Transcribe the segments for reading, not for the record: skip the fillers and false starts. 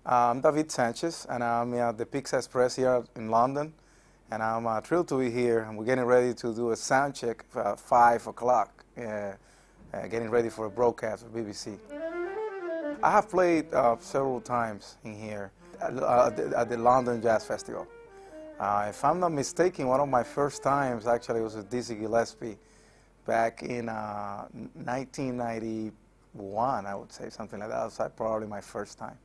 I'm David Sanchez, and I'm at the Pizza Express here in London, and I'm thrilled to be here. And we're getting ready to do a sound check at 5 o'clock, getting ready for a broadcast of BBC. I have played several times in here at the London Jazz Festival. If I'm not mistaken, one of my first times actually was with Dizzy Gillespie back in 1991, I would say, something like that. That was probably my first time.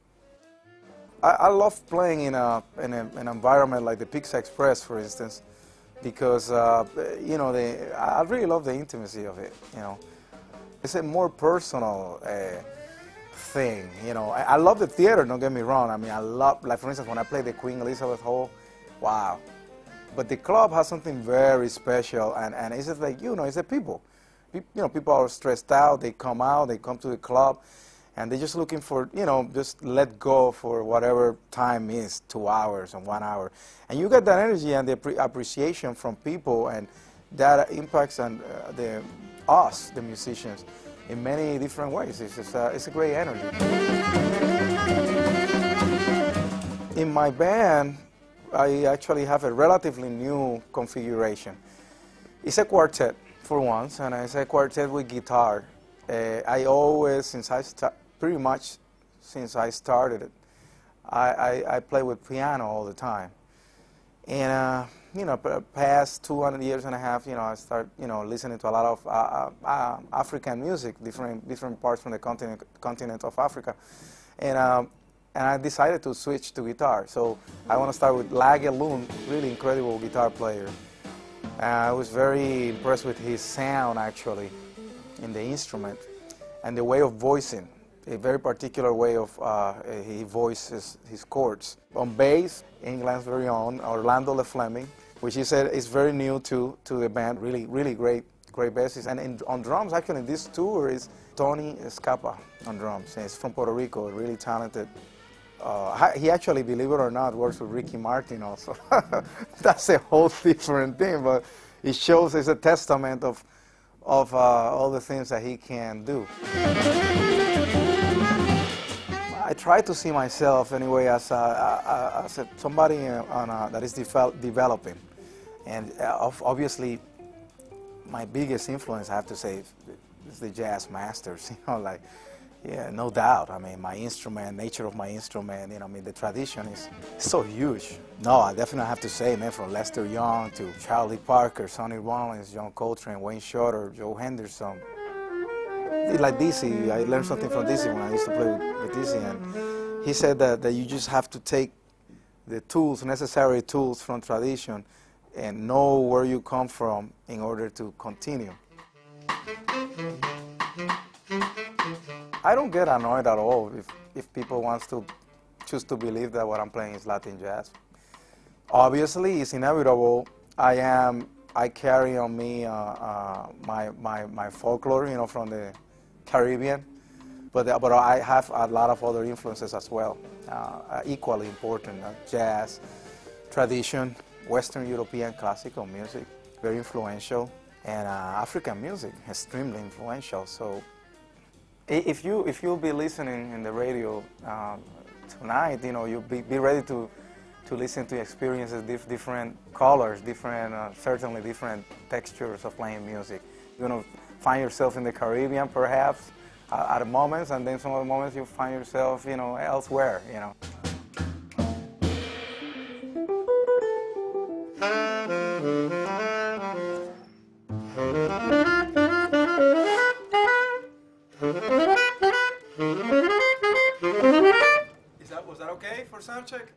I love playing in an environment like the Pizza Express, for instance, because you know, I really love the intimacy of it. You know, it's a more personal thing. You know, I love the theater. Don't get me wrong. I mean, I love, like for instance, when I played the Queen Elizabeth Hall, wow. But the club has something very special, and it's just like, you know, it's the people. You know, people are stressed out. They come out. They come to the club. And they're just looking for, you know, just let go for whatever time is, 2 hours or 1 hour. And you get that energy and the appreciation from people, and that impacts on us, the musicians, in many different ways. It's a great energy. In my band, I actually have a relatively new configuration. It's a quartet for once, and it's a quartet with guitar. I always, pretty much since I started it, I play with piano all the time. And, you know, past 200 years and a half, you know, I start, you know, listening to a lot of African music, different parts from the continent of Africa. And I decided to switch to guitar. So I want to start with Lage Lund, really incredible guitar player. I was very impressed with his sound, actually, in the instrument, and the way of voicing, a very particular way of he voices his chords. On bass, England's very own Orlando Le Fleming, which he said is very new to the band, really great bassist. And on drums, actually, this tour is Tony Escapa on drums. He's from Puerto Rico, really talented. He actually, believe it or not, works with Ricky Martin also. That's a whole different thing, but it shows, it's a testament of all the things that he can do. I try to see myself anyway as somebody that is developing, and obviously my biggest influence, I have to say, is the jazz masters. You know, like, yeah, no doubt. I mean, my instrument, nature of my instrument, you know, I mean, the tradition is so huge. No, I definitely have to say, man, from Lester Young to Charlie Parker, Sonny Rollins, John Coltrane, Wayne Shorter, Joe Henderson. Like Dizzy, I learned something from Dizzy when I used to play with Dizzy, and he said that you just have to take the tools, necessary tools from tradition, and know where you come from in order to continue. I don't get annoyed at all if people want to choose to believe that what I'm playing is Latin jazz. Obviously, it's inevitable. I carry on me my folklore, you know, from the Caribbean, but I have a lot of other influences as well, equally important. Jazz, tradition, Western European classical music, very influential, and African music, extremely influential. So if you'll be listening in the radio tonight, you know, you'll be ready to listen to experiences, different colors, certainly different textures of playing music. You're going to find yourself in the Caribbean, perhaps, at moments, and then some other moments you find yourself, you know, elsewhere, you know. Was that okay for sound check?